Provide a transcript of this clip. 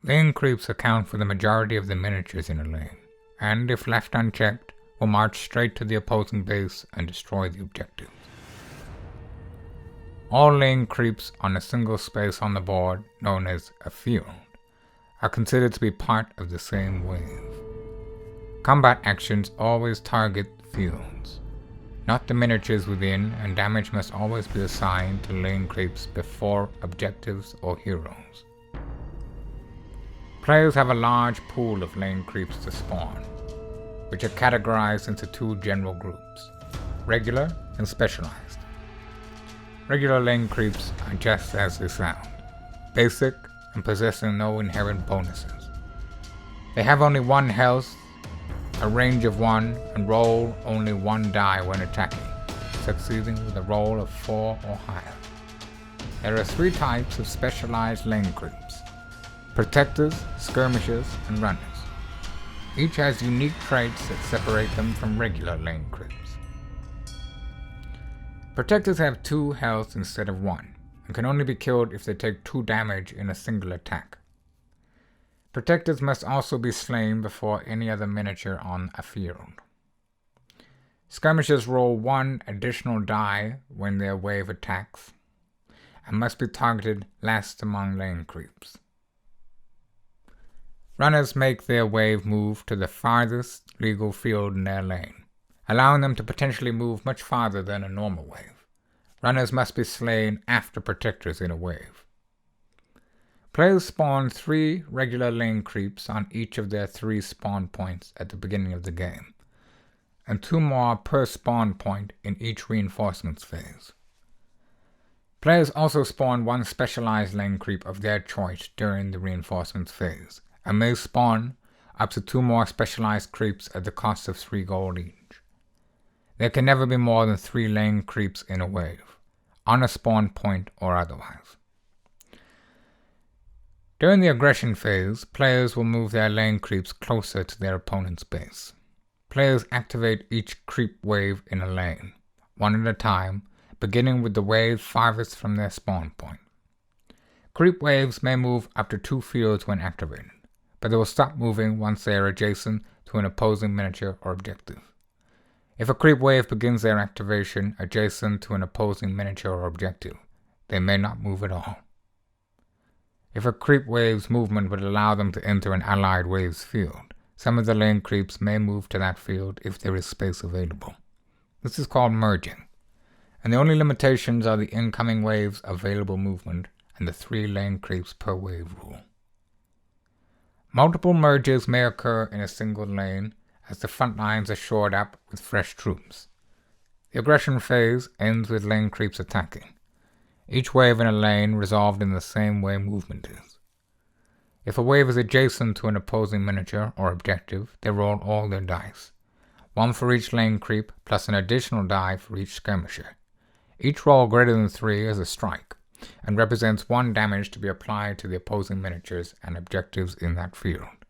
Lane creeps account for the majority of the miniatures in a lane, and if left unchecked, will march straight to the opposing base and destroy the objectives. All lane creeps on a single space on the board, known as a field, are considered to be part of the same wave. Combat actions always target fields, not the miniatures within, and damage must always be assigned to lane creeps before objectives or heroes. Players have a large pool of lane creeps to spawn, which are categorized into two general groups, regular and specialized. Regular lane creeps are just as they sound, basic and possessing no inherent bonuses. They have only 1 health, a range of 1, and roll only 1 die when attacking, succeeding with a roll of 4 or higher. There are 3 types of specialized lane creeps: protectors, skirmishers, and runners. Each has unique traits that separate them from regular lane creeps. Protectors have 2 health instead of 1, and can only be killed if they take 2 damage in a single attack. Protectors must also be slain before any other miniature on a field. Skirmishers roll 1 additional die when their wave attacks, and must be targeted last among lane creeps. Runners make their wave move to the farthest legal field in their lane, allowing them to potentially move much farther than a normal wave. Runners must be slain after protectors in a wave. Players spawn 3 regular lane creeps on each of their 3 spawn points at the beginning of the game, and 2 more per spawn point in each reinforcements phase. Players also spawn 1 specialized lane creep of their choice during the reinforcements phase, and may spawn up to 2 more specialized creeps at the cost of 3 gold each. There can never be more than 3 lane creeps in a wave, on a spawn point or otherwise. During the aggression phase, players will move their lane creeps closer to their opponent's base. Players activate each creep wave in a lane, 1 at a time, beginning with the wave farthest from their spawn point. Creep waves may move up to 2 fields when activated, but they will stop moving once they are adjacent to an opposing miniature or objective. If a creep wave begins their activation adjacent to an opposing miniature or objective, they may not move at all. If a creep wave's movement would allow them to enter an allied wave's field, some of the lane creeps may move to that field if there is space available. This is called merging, and the only limitations are the incoming wave's available movement and the 3 lane creeps per wave rule. Multiple merges may occur in a single lane as the front lines are shored up with fresh troops. The aggression phase ends with lane creeps attacking, each wave in a lane resolved in the same way movement is. If a wave is adjacent to an opposing miniature or objective, they roll all their dice, 1 for each lane creep plus an additional die for each skirmisher. Each roll greater than 3 is a strike, and represents 1 damage to be applied to the opposing miniatures and objectives in that field.